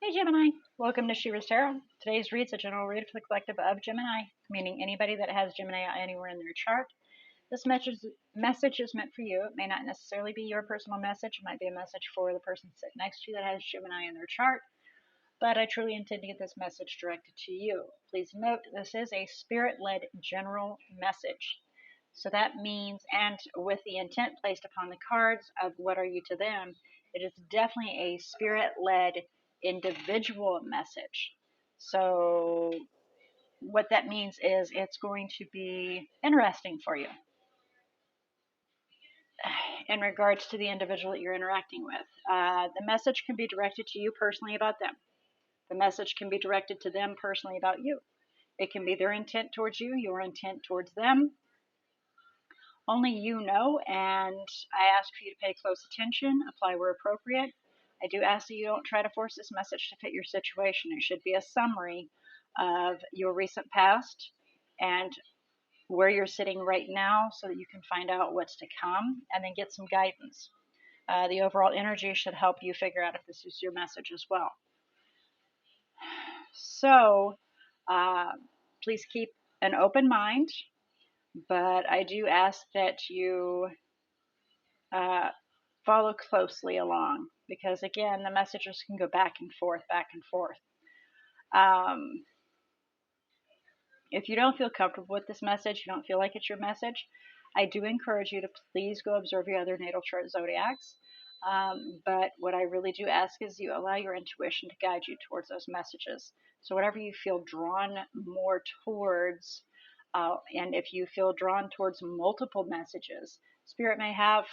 Hey Gemini, welcome to She-ruhz Tarot. Today's read's a general read for the collective of Gemini, meaning anybody that has Gemini anywhere in their chart. This message is meant for you. It may not necessarily be your personal message. It might be a message for the person sitting next to you that has Gemini in their chart. But I truly intend to get this message directed to you. Please note this is a spirit-led general message. So that means, and with the intent placed upon the cards of what are you to them, it is definitely a spirit-led individual message. So what that means is it's going to be interesting for you in regards to the individual that you're interacting with. The message can be directed to you personally about them. The message can be directed to them personally about you. It can be their intent towards you, your intent towards them. Only you know, and I ask for you to pay close attention, apply where appropriate. I do ask that you don't try to force this message to fit your situation. It should be a summary of your recent past and where you're sitting right now so that you can find out what's to come and then get some guidance. The overall energy should help you figure out if this is your message as well. So please keep an open mind, but I do ask that you follow closely along because, again, the messages can go back and forth, back and forth. If you don't feel comfortable with this message, you don't feel like it's your message, I do encourage you to please go observe your other natal chart zodiacs. But what I really do ask is you allow your intuition to guide you towards those messages. So whatever you feel drawn more towards, and if you feel drawn towards multiple messages, Spirit may have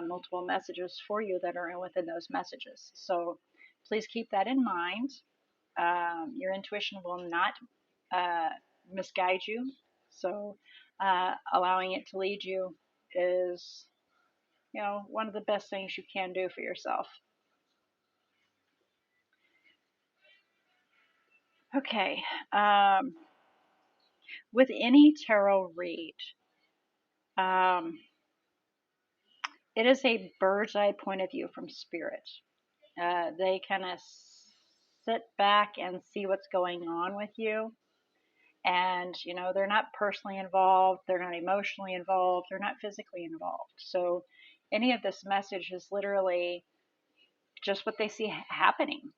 multiple messages for you that are within those messages. So please keep that in mind. Your intuition will not misguide you. So allowing it to lead you is, one of the best things you can do for yourself. Okay. With any tarot read, it is a bird's eye point of view from Spirit. They kind of sit back and see what's going on with you. And, they're not personally involved, they're not emotionally involved, they're not physically involved. So any of this message is literally just what they see happening.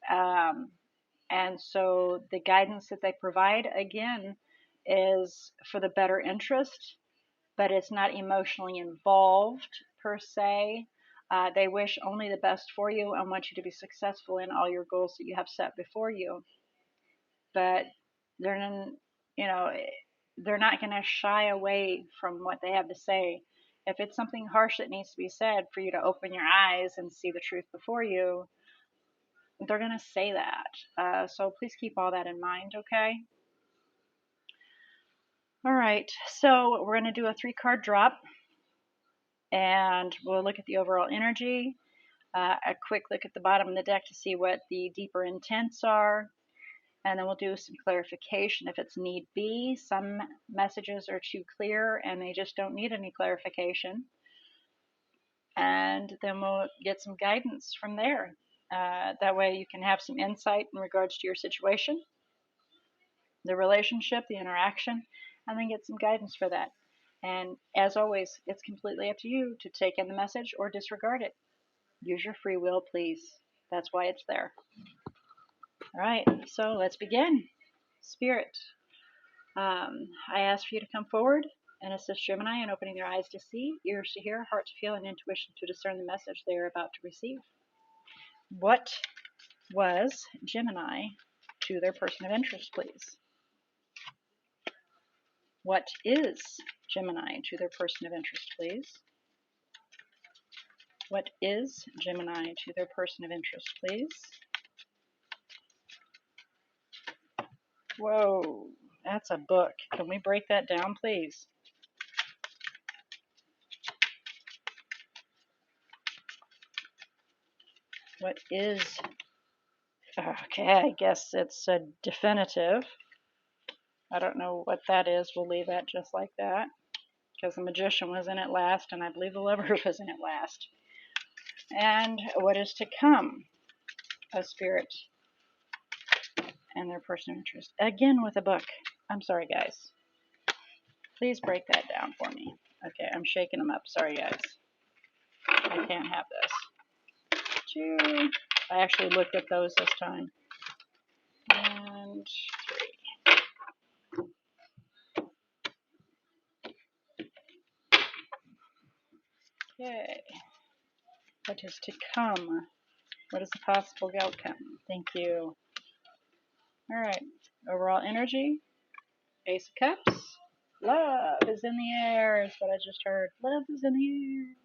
And so the guidance that they provide, again, is for the better interest, but it's not emotionally involved per se. They wish only the best for you and want you to be successful in all your goals that you have set before you. But they're not going to shy away from what they have to say. If it's something harsh that needs to be said for you to open your eyes and see the truth before you, they're going to say that. So please keep all that in mind, okay? All right, so we're going to do a 3-card drop, and we'll look at the overall energy, a quick look at the bottom of the deck to see what the deeper intents are, and then we'll do some clarification if it's need be. Some messages are too clear and they just don't need any clarification. And then we'll get some guidance from there. That way you can have some insight in regards to your situation, the relationship, the interaction, and then get some guidance for that. And as always, it's completely up to you to take in the message or disregard it. Use your free will, please. That's why it's there. All right, so let's begin. Spirit, I ask for you to come forward and assist Gemini in opening their eyes to see, ears to hear, heart to feel, and intuition to discern the message they are about to receive. What was Gemini to their person of interest, please? What is Gemini to their person of interest, please? What is Gemini to their person of interest, please? Whoa, that's a book. Can we break that down, please? What is... Okay, I guess it's a definitive. I don't know what that is. We'll leave that just like that, because the Magician was in it last, and I believe the Lovers was in it last. And what is to come? A Spirit. and their person of interest. Again with a book. I'm sorry, guys. Please break that down for me. Okay, I'm shaking them up. Sorry, guys. I can't have this. 2. I actually looked at those this time. And 3. Okay. What is to come? What is the possible outcome? Thank you. All right. Overall energy. Ace of Cups. Love is in the air is what I just heard. Love is in the air.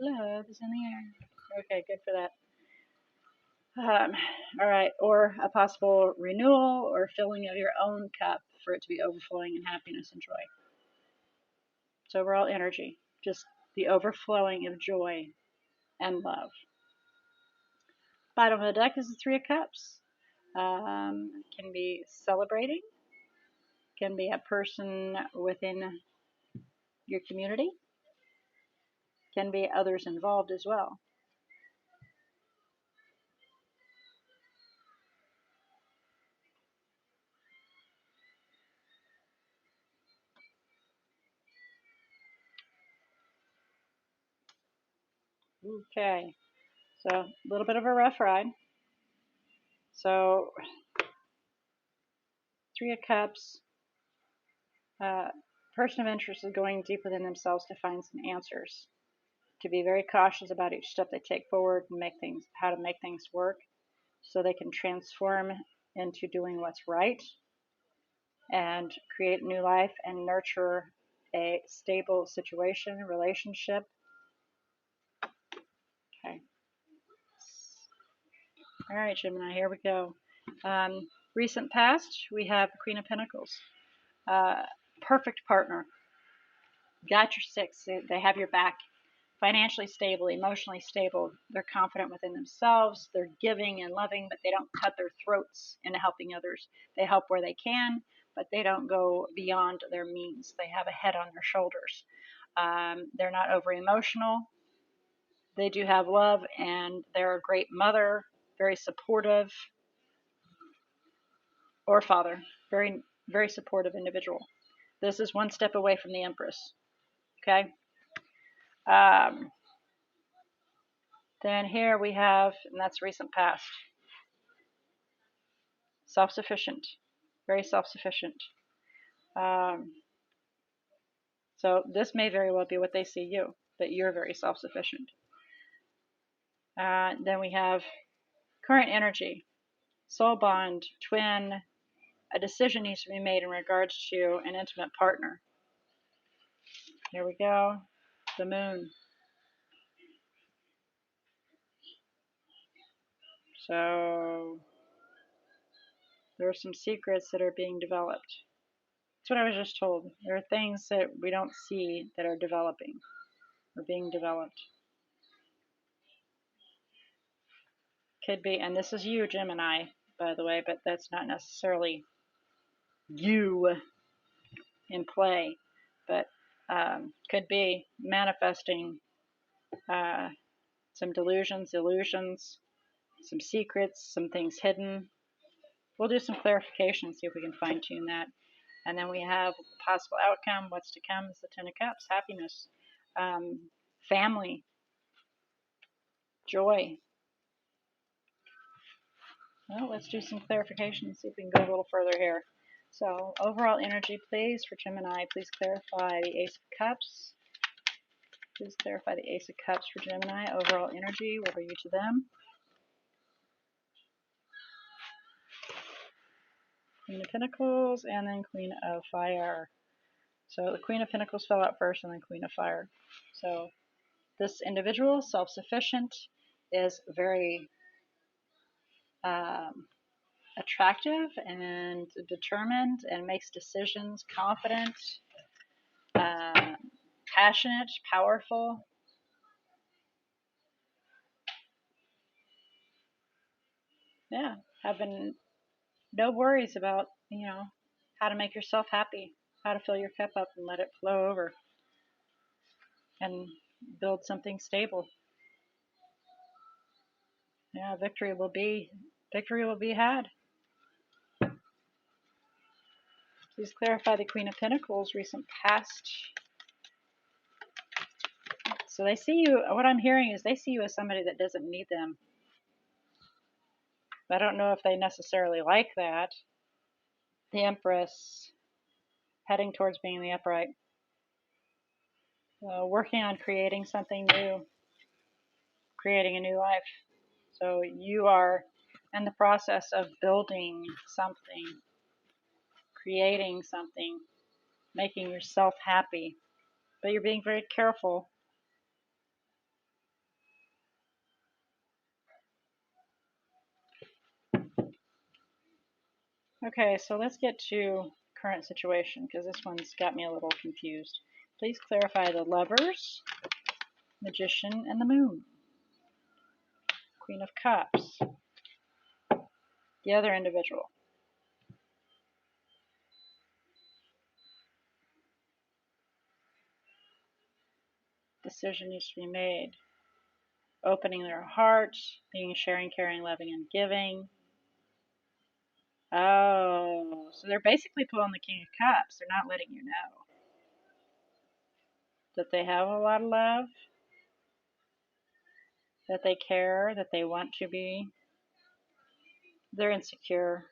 Love is in the air. Okay, good for that. All right. Or a possible renewal or filling of your own cup for it to be overflowing in happiness and joy. So overall energy. Just the overflowing of joy and love. Bottom of the deck is the Three of Cups. Can be celebrating. Can be a person within your community. Can be others involved as well. Okay, so a little bit of a rough ride. So Three of Cups, person of interest is going deep within themselves to find some answers, to be very cautious about each step they take forward and how to make things work so they can transform into doing what's right and create a new life and nurture a stable situation, relationship. Okay. All right, Gemini, here we go. Recent past, we have the Queen of Pentacles. Perfect partner. Got your 6. They have your back. Financially stable, emotionally stable. They're confident within themselves. They're giving and loving, but they don't cut their throats into helping others. They help where they can, but they don't go beyond their means. They have a head on their shoulders. They're not over emotional. They do have love, and they're a great mother, very supportive, or father, very, very supportive individual. This is one step away from the Empress. Okay. Then here we have, and that's recent past. Self-sufficient, very self-sufficient. So this may very well be what they see you, that you're very self-sufficient. Then we have current energy, soul bond, twin. A decision needs to be made in regards to an intimate partner. Here we go, the moon. So there are some secrets that are being developed. That's what I was just told. There are things that we don't see that are developing or being developed. Could be, and this is you, Gemini, by the way, but that's not necessarily you in play, but could be manifesting some delusions, illusions, some secrets, some things hidden. We'll do some clarification, see if we can fine tune that. And then we have possible outcome. What's to come is the Ten of Cups, happiness, family, joy. Well, let's do some clarification and see if we can go a little further here. So overall energy, please, for Gemini. Please clarify the Ace of Cups. Please clarify the Ace of Cups for Gemini. Overall energy, what are you to them? Queen of Pentacles, and then Queen of Fire. So the Queen of Pentacles fell out first, and then Queen of Fire. So this individual, self-sufficient, is very attractive and determined and makes decisions, confident, passionate, powerful. Yeah, having no worries about, how to make yourself happy, how to fill your cup up and let it flow over and build something stable. Yeah, victory will be had. Please clarify the Queen of Pentacles, recent past. So they see you, what I'm hearing is they see you as somebody that doesn't need them. I don't know if they necessarily like that. The Empress, heading towards being the upright. Working on creating something new, creating a new life. So you are in the process of building something, creating something, making yourself happy. But you're being very careful. Okay, so let's get to current situation, because this one's got me a little confused. Please clarify the Lovers, Magician, and the Moon. Queen of Cups. The other individual. Decision needs to be made. Opening their heart, being sharing, caring, loving, and giving. Oh, so they're basically pulling the King of Cups. They're not letting you know that they have a lot of love, that they care, that they want to be. They're insecure.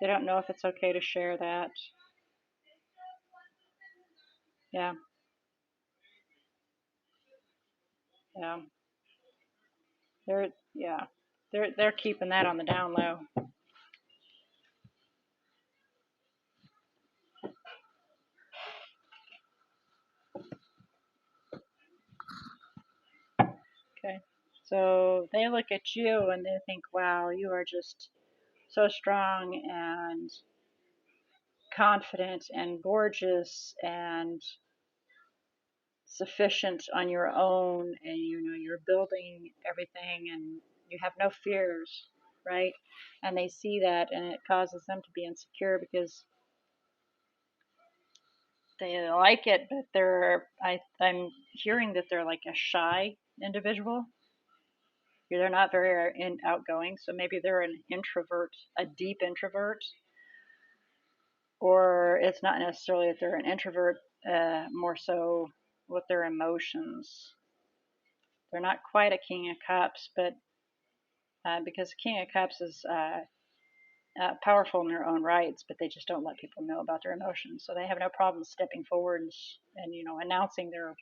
They don't know if it's okay to share that. Yeah. Yeah. They're keeping that on the down low. Okay. So they look at you and they think, wow, you are just so strong and confident and gorgeous and sufficient on your own, and you're building everything and you have no fears, right? And they see that and it causes them to be insecure because they like it, but I'm hearing that they're like a shy individual. They're not very outgoing, so maybe they're an introvert, a deep introvert, or it's not necessarily that they're an introvert, more so with their emotions. They're not quite a King of Cups, but because King of Cups is powerful in their own rights, but they just don't let people know about their emotions. So they have no problem stepping forward and announcing their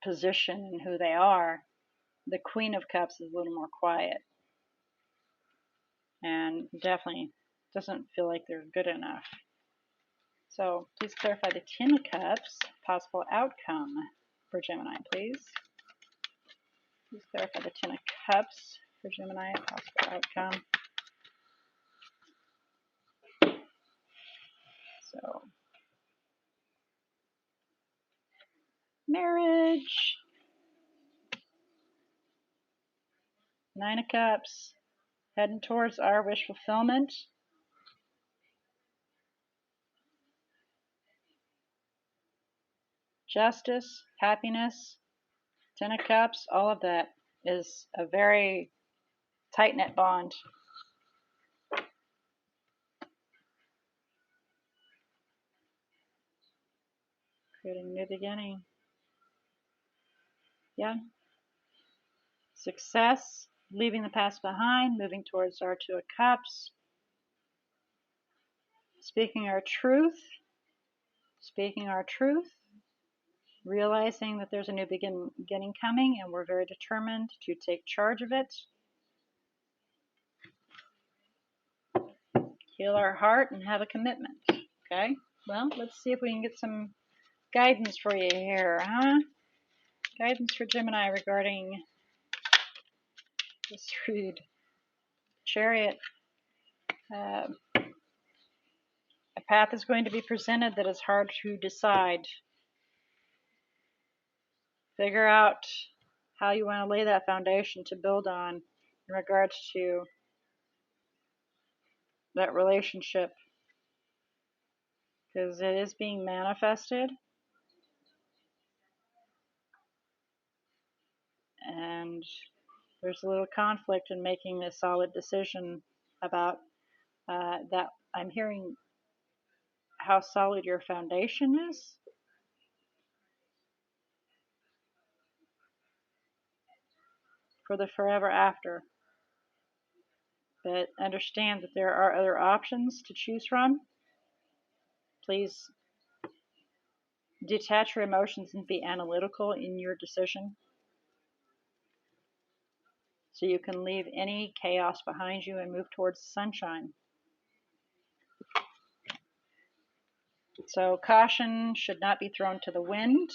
position and who they are. The Queen of Cups is a little more quiet and definitely doesn't feel like they're good enough. So please clarify the Ten of Cups, possible outcome for Gemini, please. Please clarify the Ten of Cups for Gemini, possible outcome. So, marriage. Nine of Cups, heading towards our wish fulfillment. Justice, happiness, Ten of Cups, all of that is a very tight-knit bond. Creating a new beginning. Yeah. Success, leaving the past behind, moving towards our Two of Cups. Speaking our truth. Speaking our truth. Realizing that there's a new beginning coming, and we're very determined to take charge of it. Heal our heart and have a commitment. Okay? Well, let's see if we can get some guidance for you here, huh? Guidance for Gemini regarding this read. Chariot. A path is going to be presented that is hard to decide. Figure out how you want to lay that foundation to build on in regards to that relationship, because it is being manifested, and there's a little conflict in making a solid decision about that I'm hearing how solid your foundation is. For the forever after. But understand that there are other options to choose from. Please detach your emotions and be analytical in your decision so you can leave any chaos behind you and move towards the sunshine. So caution should not be thrown to the wind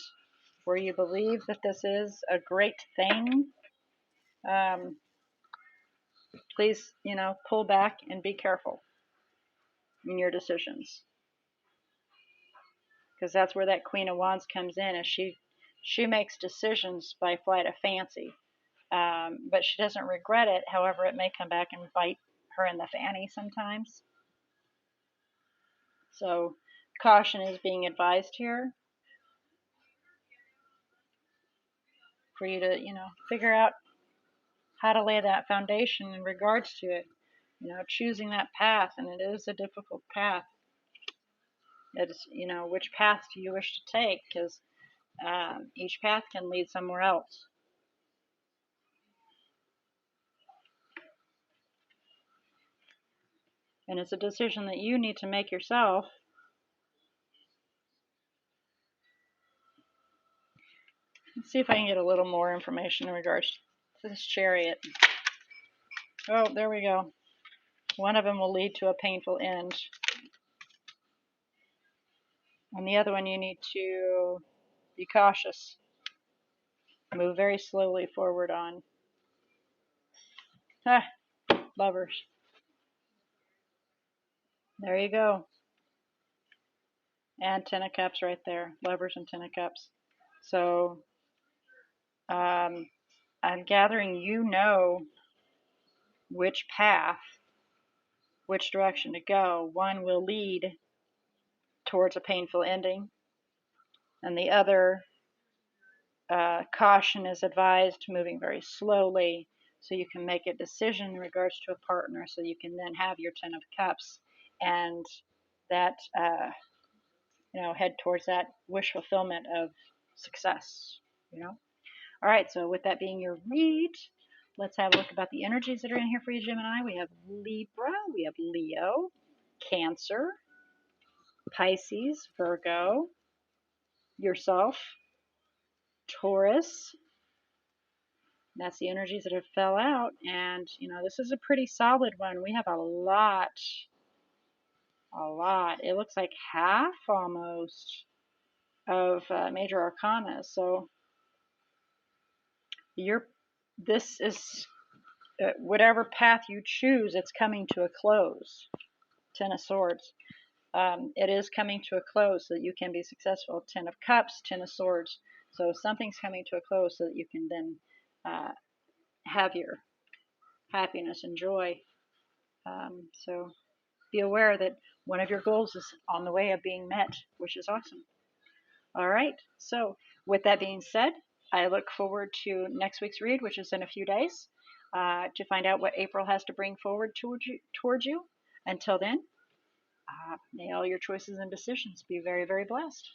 where you believe that this is a great thing. Please, pull back and be careful in your decisions, because that's where that Queen of Wands comes in, and she makes decisions by flight of fancy, but she doesn't regret it. However, it may come back and bite her in the fanny sometimes. So caution is being advised here for you to, figure out how to lay that foundation in regards to it. Choosing that path, and it is a difficult path. It's, which path do you wish to take? Because each path can lead somewhere else. And it's a decision that you need to make yourself. Let's see if I can get a little more information in regards to this Chariot. Oh, there we go. One of them will lead to a painful end. And the other one, you need to be cautious. Move very slowly forward on. Lovers. There you go. And Ten of Cups right there. Lovers and Ten of Cups. So, I'm gathering which path, which direction to go. One will lead towards a painful ending, and the other, caution is advised, moving very slowly so you can make a decision in regards to a partner, so you can then have your Ten of Cups and that, head towards that wish fulfillment of success. All right, so with that being your read, let's have a look about the energies that are in here for you, Gemini. We have Libra, we have Leo, Cancer, Pisces, Virgo, yourself, Taurus. That's the energies that have fell out. And, this is a pretty solid one. We have a lot. It looks like half almost of major arcana. So this is whatever path you choose, it's coming to a close. Ten of Swords. It is coming to a close so that you can be successful. Ten of Cups, Ten of Swords. So something's coming to a close so that you can then have your happiness and joy. So be aware that one of your goals is on the way of being met, which is awesome. All right. So with that being said, I look forward to next week's read, which is in a few days, to find out what April has to bring forward towards you. Until then, may all your choices and decisions be very, very blessed.